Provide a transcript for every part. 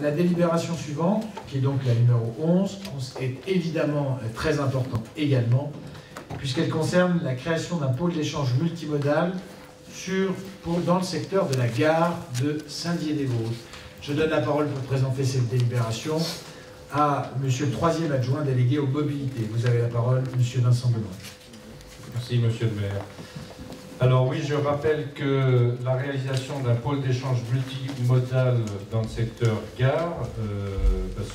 La délibération suivante, qui est donc la numéro 11, est évidemment très importante également, puisqu'elle concerne la création d'un pôle d'échange multimodal dans le secteur de la gare de Saint-Dié-des-Vosges. Je donne la parole pour présenter cette délibération à Monsieur le troisième adjoint délégué aux mobilités. Vous avez la parole, Monsieur Vincent Benoît. Merci, Monsieur le maire. Alors oui, je rappelle que la réalisation d'un pôle d'échange multimodal dans le secteur gare,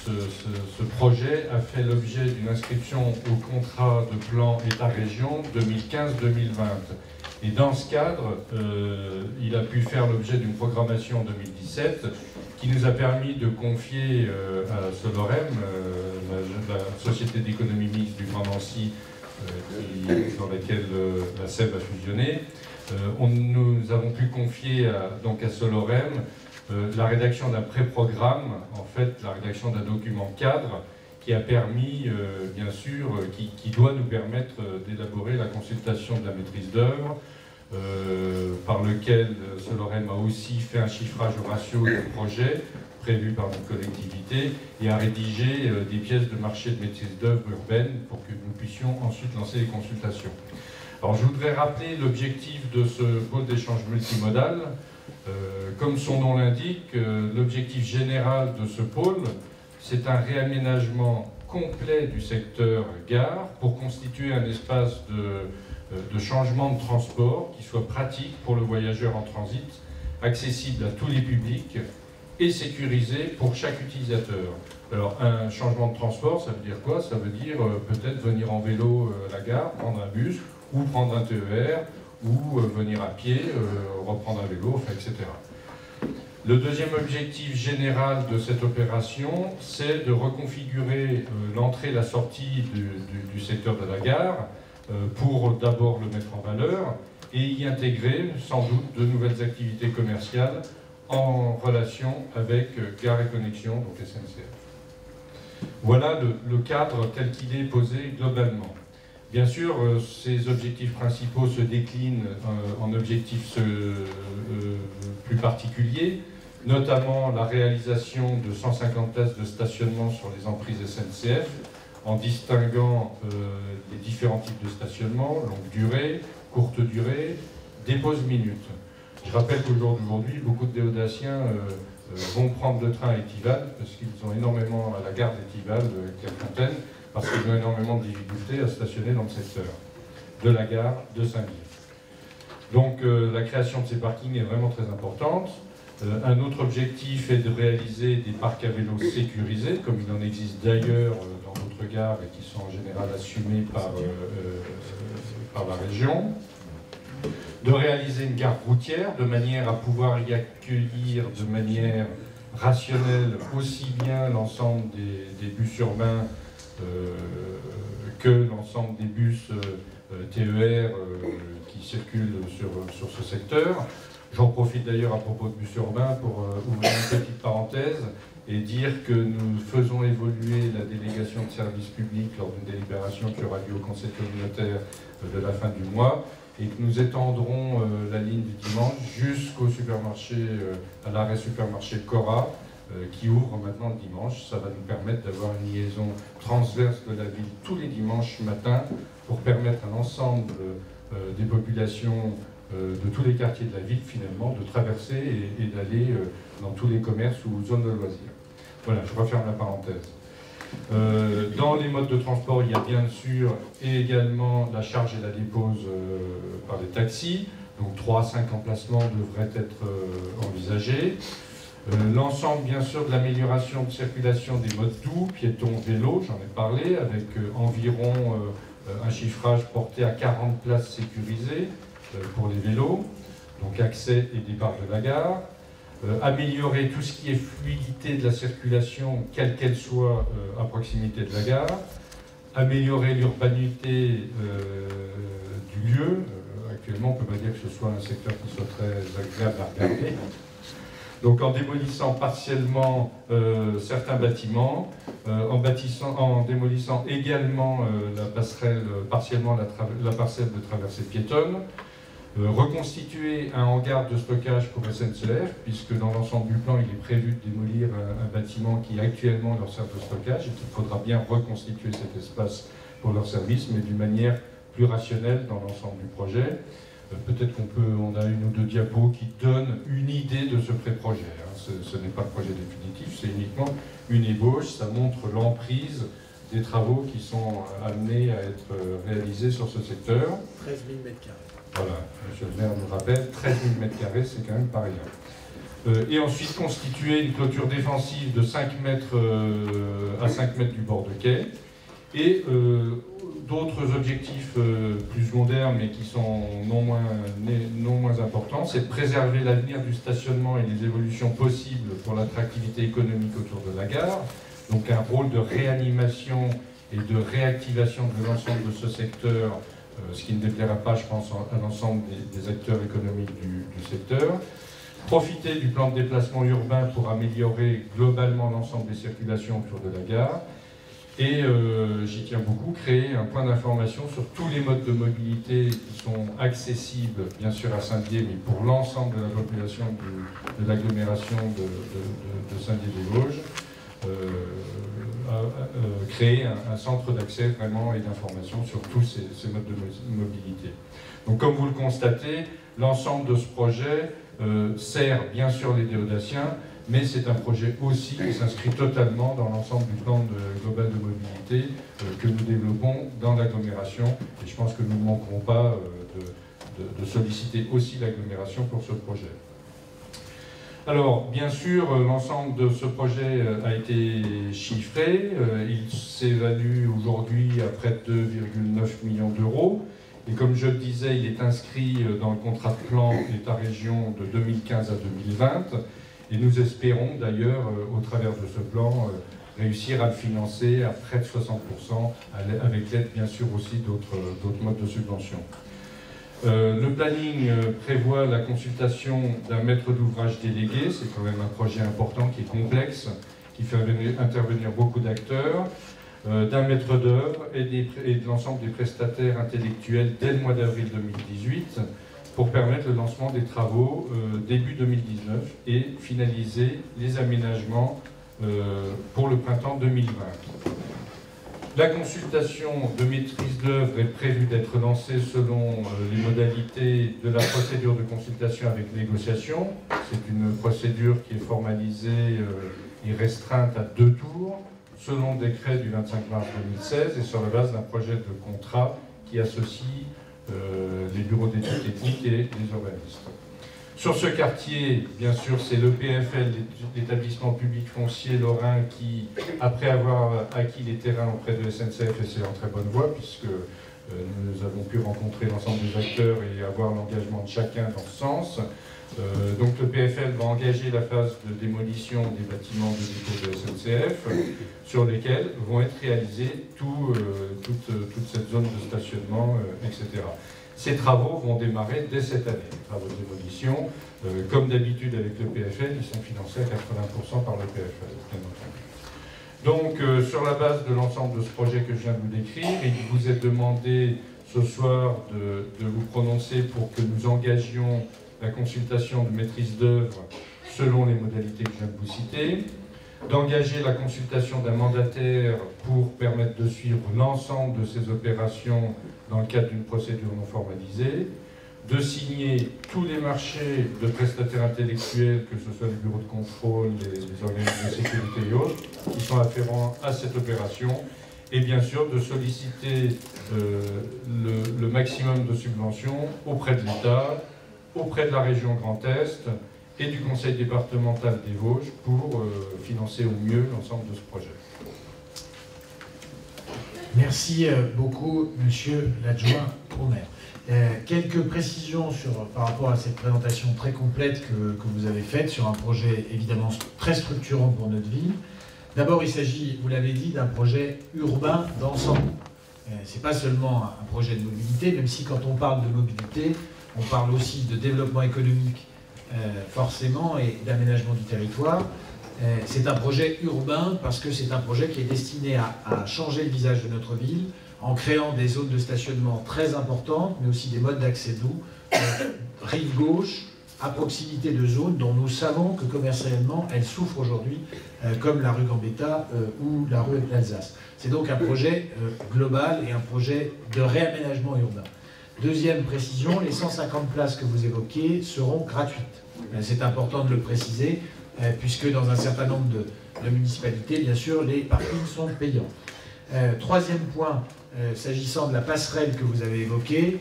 ce projet a fait l'objet d'une inscription au contrat de plan État-région 2015-2020. Et dans ce cadre, il a pu faire l'objet d'une programmation 2017 qui nous a permis de confier à Solorem, la société d'économie mixte du Grand Nancy, dans laquelle la SEB a fusionné. Nous avons pu confier donc à Solorem la rédaction d'un pré-programme, en fait la rédaction d'un document cadre qui a permis, bien sûr, qui doit nous permettre d'élaborer la consultation de la maîtrise d'œuvre, par lequel Solorem a aussi fait un chiffrage au ratio du projet prévu par notre collectivité et a rédigé des pièces de marché de maîtrise d'œuvre urbaine pour que nous puissions ensuite lancer les consultations. Alors je voudrais rappeler l'objectif de ce pôle d'échange multimodal. Comme son nom l'indique, l'objectif général de ce pôle, c'est un réaménagement complet du secteur gare pour constituer un espace de changement de transport qui soit pratique pour le voyageur en transit, accessible à tous les publics et sécurisé pour chaque utilisateur. Alors un changement de transport, ça veut dire quoi? Ça veut dire peut-être venir en vélo à la gare, prendre un bus, ou prendre un TER, ou venir à pied, reprendre un vélo, enfin, etc. Le deuxième objectif général de cette opération, c'est de reconfigurer l'entrée et la sortie du secteur de la gare pour d'abord le mettre en valeur et y intégrer sans doute de nouvelles activités commerciales en relation avec Gares & Connexions, donc SNCF. Voilà le cadre tel qu'il est posé globalement. Bien sûr, ces objectifs principaux se déclinent en objectifs plus particuliers, notamment la réalisation de 150 places de stationnement sur les emprises SNCF, en distinguant les différents types de stationnement, longue durée, courte durée, des pauses minutes. Je rappelle qu'au jour d'aujourd'hui, beaucoup de déodatiens vont prendre le train à Étival, parce qu'ils ont énormément, à la gare d'Étival, Clairefontaine, parce qu'ils ont énormément de difficultés à stationner dans le secteur de la gare de Saint-Dié. Donc la création de ces parkings est vraiment très importante. Un autre objectif est de réaliser des parcs à vélos sécurisés, comme il en existe d'ailleurs dans d'autres gares et qui sont en général assumés par la région. De réaliser une gare routière de manière à pouvoir y accueillir de manière rationnelle aussi bien l'ensemble des bus urbains que l'ensemble des bus TER qui circulent sur ce secteur. J'en profite d'ailleurs à propos de bus urbains pour ouvrir une petite parenthèse et dire que nous faisons évoluer la délégation de service public lors d'une délibération qui aura lieu au conseil communautaire de la fin du mois et que nous étendrons la ligne du dimanche jusqu'au supermarché, à l'arrêt supermarché Cora, qui ouvre maintenant le dimanche. Ça va nous permettre d'avoir une liaison transverse de la ville tous les dimanches matins pour permettre à l'ensemble des populations de tous les quartiers de la ville finalement de traverser et d'aller dans tous les commerces ou zones de loisirs. Voilà, je referme la parenthèse. Dans les modes de transport, il y a bien sûr également la charge et la dépose par les taxis. Donc 3 à 5 emplacements devraient être envisagés. L'ensemble, bien sûr, de l'amélioration de circulation des modes doux, piétons, vélos, j'en ai parlé, avec environ un chiffrage porté à 40 places sécurisées pour les vélos, donc accès et départ de la gare. Améliorer tout ce qui est fluidité de la circulation, quelle qu'elle soit, à proximité de la gare. Améliorer l'urbanité du lieu. Actuellement, on ne peut pas dire que ce soit un secteur qui soit très agréable à regarder. Donc en démolissant partiellement certains bâtiments, en démolissant également la passerelle, partiellement la parcelle de traversée piétonne, reconstituer un hangar de stockage pour SNCF, puisque dans l'ensemble du plan, il est prévu de démolir un bâtiment qui actuellement leur sert de stockage et qu'il faudra bien reconstituer cet espace pour leur service, mais d'une manière plus rationnelle dans l'ensemble du projet. Peut-être on a une ou deux diapos qui donnent une idée de ce pré-projet. Hein. Ce n'est pas le projet définitif, c'est uniquement une ébauche. Ça montre l'emprise des travaux qui sont amenés à être réalisés sur ce secteur. 13 000 m². Voilà, monsieur le maire nous rappelle, 13 000 m², c'est quand même pas rien. Et ensuite constituer une clôture défensive de 5 mètres à 5 mètres du bord de quai. Et d'autres objectifs plus secondaires, mais qui sont non moins importants, c'est de préserver l'avenir du stationnement et les évolutions possibles pour l'attractivité économique autour de la gare. Donc un rôle de réanimation et de réactivation de l'ensemble de ce secteur, ce qui ne déplaira pas, je pense, à l'ensemble des acteurs économiques du secteur. Profiter du plan de déplacement urbain pour améliorer globalement l'ensemble des circulations autour de la gare. Et j'y tiens beaucoup, créer un point d'information sur tous les modes de mobilité qui sont accessibles, bien sûr à Saint-Dié, mais pour l'ensemble de la population de l'agglomération de Saint-Dié-des-Vosges. Créer un centre d'accès vraiment et d'information sur tous ces modes de mobilité. Donc comme vous le constatez, l'ensemble de ce projet sert bien sûr les Déodatiens, mais c'est un projet aussi qui s'inscrit totalement dans l'ensemble du plan global de mobilité que nous développons dans l'agglomération. Et je pense que nous ne manquerons pas de solliciter aussi l'agglomération pour ce projet. Alors, bien sûr, l'ensemble de ce projet a été chiffré. Il s'évalue aujourd'hui à près de 2,9 millions d'euros. Et comme je le disais, il est inscrit dans le contrat de plan État-région de 2015 à 2020. Et nous espérons d'ailleurs, au travers de ce plan, réussir à le financer à près de 60%, avec l'aide bien sûr aussi d'autres modes de subvention. Le planning prévoit la consultation d'un maître d'ouvrage délégué, c'est quand même un projet important qui est complexe, qui fait intervenir beaucoup d'acteurs, d'un maître d'œuvre et de l'ensemble des prestataires intellectuels dès le mois d'avril 2018, pour permettre le lancement des travaux début 2019 et finaliser les aménagements pour le printemps 2020. La consultation de maîtrise d'œuvre est prévue d'être lancée selon les modalités de la procédure de consultation avec négociation. C'est une procédure qui est formalisée et restreinte à 2 tours, selon le décret du 25 mars 2016 et sur la base d'un projet de contrat qui associe les bureaux d'études techniques et les urbanistes. Sur ce quartier, bien sûr, c'est l'EPFL, l'établissement public foncier lorrain, qui, après avoir acquis les terrains auprès de SNCF, et c'est en très bonne voie, puisque nous avons pu rencontrer l'ensemble des acteurs et avoir l'engagement de chacun dans ce sens. Donc l'EPFL va engager la phase de démolition des bâtiments de dépôt de SNCF, sur lesquels vont être réalisés toute cette zone de stationnement, etc. Ces travaux vont démarrer dès cette année. Les travaux de démolition, comme d'habitude avec le PFL, ils sont financés à 80% par le PFL, bien entendu. Donc, sur la base de l'ensemble de ce projet que je viens de vous décrire, il vous est demandé ce soir de vous prononcer pour que nous engagions la consultation de maîtrise d'œuvre selon les modalités que je viens de vous citer, d'engager la consultation d'un mandataire pour permettre de suivre l'ensemble de ces opérations dans le cadre d'une procédure non formalisée, de signer tous les marchés de prestataires intellectuels, que ce soit les bureaux de contrôle, les organismes de sécurité et autres, qui sont afférents à cette opération, et bien sûr de solliciter le maximum de subventions auprès de l'État, auprès de la région Grand Est et du conseil départemental des Vosges pour financer au mieux l'ensemble de ce projet. Merci beaucoup, monsieur l'adjoint au maire. Quelques précisions par rapport à cette présentation très complète que vous avez faite sur un projet évidemment très structurant pour notre ville. D'abord, il s'agit, vous l'avez dit, d'un projet urbain d'ensemble. Ce n'est pas seulement un projet de mobilité, même si quand on parle de mobilité, on parle aussi de développement économique forcément et d'aménagement du territoire. C'est un projet urbain parce que c'est un projet qui est destiné à changer le visage de notre ville en créant des zones de stationnement très importantes, mais aussi des modes d'accès doux rive gauche, à proximité de zones dont nous savons que commercialement elles souffrent aujourd'hui, comme la rue Gambetta ou la rue d'Alsace. C'est donc un projet global et un projet de réaménagement urbain. Deuxième précision, les 150 places que vous évoquez seront gratuites. C'est important de le préciser, puisque dans un certain nombre de municipalités, bien sûr, les parkings sont payants. Troisième point, s'agissant de la passerelle que vous avez évoquée,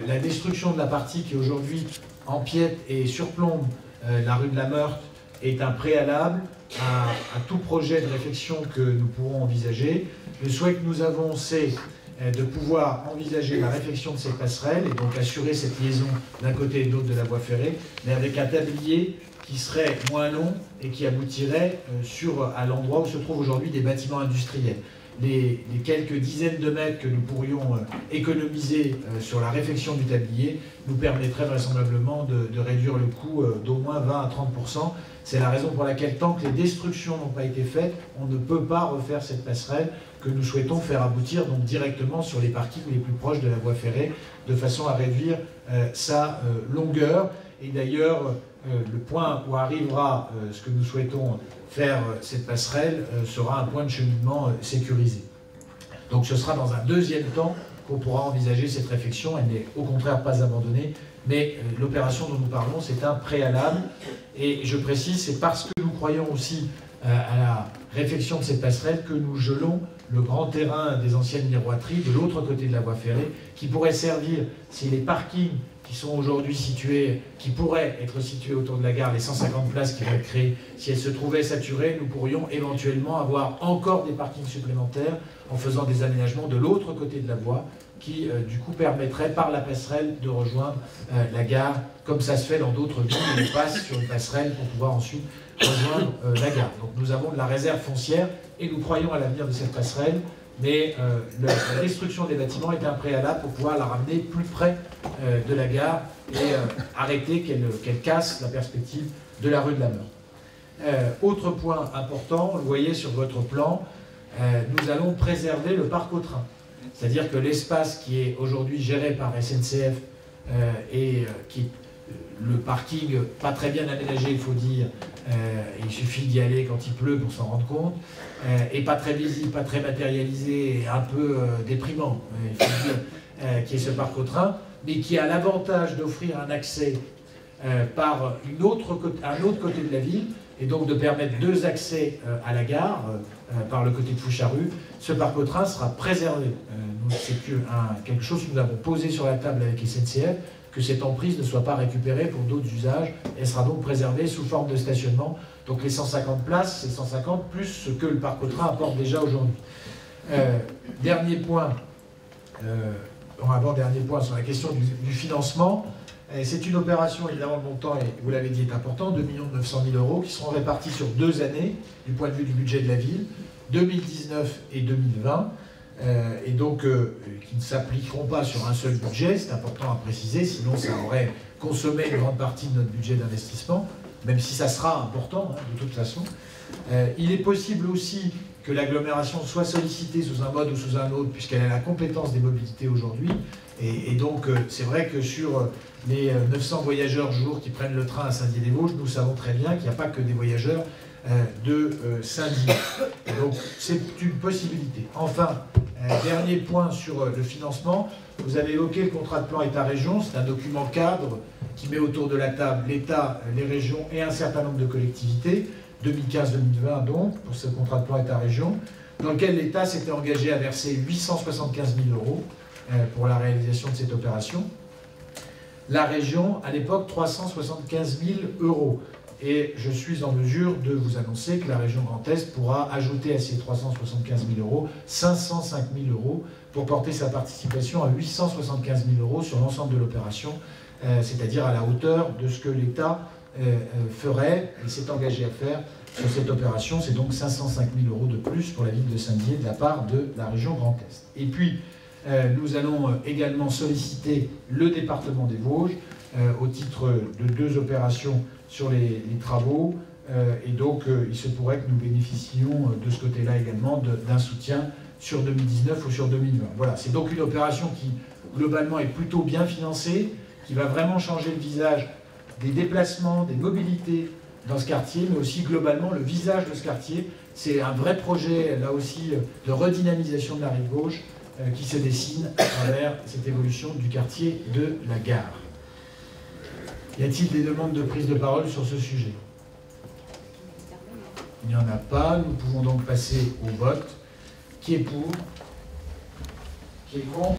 la destruction de la partie qui aujourd'hui empiète et surplombe la rue de la Meurthe est un préalable à tout projet de réflexion que nous pourrons envisager. Le souhait que nous avons, c'est de pouvoir envisager la réfection de cette passerelle et donc assurer cette liaison d'un côté et de l'autre de la voie ferrée, mais avec un tablier qui serait moins long et qui aboutirait à l'endroit où se trouvent aujourd'hui des bâtiments industriels. Les quelques dizaines de mètres que nous pourrions économiser sur la réfection du tablier nous permettraient vraisemblablement de réduire le coût d'au moins 20 à 30%. C'est la raison pour laquelle, tant que les destructions n'ont pas été faites, on ne peut pas refaire cette passerelle que nous souhaitons faire aboutir donc directement sur les parkings les plus proches de la voie ferrée, de façon à réduire sa longueur. Et d'ailleurs, le point où arrivera ce que nous souhaitons faire cette passerelle sera un point de cheminement sécurisé. Donc ce sera dans un deuxième temps qu'on pourra envisager cette réflexion. Elle n'est au contraire pas abandonnée, mais l'opération dont nous parlons, c'est un préalable. Et je précise, c'est parce que nous croyons aussi à la réflexion de cette passerelle que nous gelons le grand terrain des anciennes miroiteries de l'autre côté de la voie ferrée, qui pourrait servir, si les parkings qui sont aujourd'hui situés, qui pourraient être situés autour de la gare, les 150 places qui vont être créées, si elles se trouvaient saturées, nous pourrions éventuellement avoir encore des parkings supplémentaires en faisant des aménagements de l'autre côté de la voie, qui du coup permettrait par la passerelle de rejoindre la gare, comme ça se fait dans d'autres villes où on passe sur une passerelle pour pouvoir ensuite rejoindre la gare. Donc nous avons de la réserve foncière et nous croyons à l'avenir de cette passerelle, mais la destruction des bâtiments est un préalable pour pouvoir la ramener plus près de la gare et arrêter qu'elle casse la perspective de la rue de la Meurthe. Autre point important, vous le voyez sur votre plan, nous allons préserver le parc au train. C'est-à-dire que l'espace qui est aujourd'hui géré par SNCF et qui le parking pas très bien aménagé, il faut dire, il suffit d'y aller quand il pleut pour s'en rendre compte, et pas très visible, pas très matérialisé, et un peu déprimant, il faut dire, qui est ce parc au train, mais qui a l'avantage d'offrir un accès par un autre côté de la ville, et donc de permettre deux accès à la gare par le côté de Foucharus. Ce parc au train sera préservé. C'est quelque chose que nous avons posé sur la table avec SNCF, que cette emprise ne soit pas récupérée pour d'autres usages. Elle sera donc préservée sous forme de stationnement. Donc les 150 places, c'est 150 plus ce que le parc au train apporte déjà aujourd'hui. Dernier point, on aborde dernier point sur la question du financement. C'est une opération, évidemment, le montant, et vous l'avez dit, est important, 2 900 000 €, qui seront répartis sur 2 années, du point de vue du budget de la ville, 2019 et 2020, et donc qui ne s'appliqueront pas sur un seul budget, c'est important à préciser, sinon ça aurait consommé une grande partie de notre budget d'investissement, même si ça sera important, de toute façon. Il est possible aussi que l'agglomération soit sollicitée sous un mode ou sous un autre, puisqu'elle a la compétence des mobilités aujourd'hui, et donc c'est vrai que sur les 900 voyageurs jour qui prennent le train à Saint-Dié-des-Vosges, nous savons très bien qu'il n'y a pas que des voyageurs de Saint-Dié. Donc c'est une possibilité. Enfin, dernier point sur le financement, vous avez évoqué le contrat de plan État-région, c'est un document cadre qui met autour de la table l'État, les régions et un certain nombre de collectivités, 2015-2020 donc, pour ce contrat de plan État-région, dans lequel l'État s'était engagé à verser 875 000 € pour la réalisation de cette opération. La région, à l'époque, 375 000 €. Et je suis en mesure de vous annoncer que la région Grand Est pourra ajouter à ces 375 000 €, 505 000 € pour porter sa participation à 875 000 € sur l'ensemble de l'opération, c'est-à-dire à la hauteur de ce que l'État ferait et s'est engagé à faire sur cette opération. C'est donc 505 000 € de plus pour la ville de Saint-Dié de la part de la région Grand Est. Et puis, nous allons également solliciter le département des Vosges au titre de 2 opérations sur les travaux. Et donc, il se pourrait que nous bénéficions de ce côté-là également d'un soutien sur 2019 ou sur 2020. Voilà, c'est donc une opération qui, globalement, est plutôt bien financée, qui va vraiment changer le visage des déplacements, des mobilités dans ce quartier, mais aussi globalement le visage de ce quartier. C'est un vrai projet, là aussi, de redynamisation de la rive gauche qui se dessine à travers cette évolution du quartier de la Gare. Y a-t-il des demandes de prise de parole sur ce sujet? Il n'y en a pas. Nous pouvons donc passer au vote. Qui est pour? Qui est contre?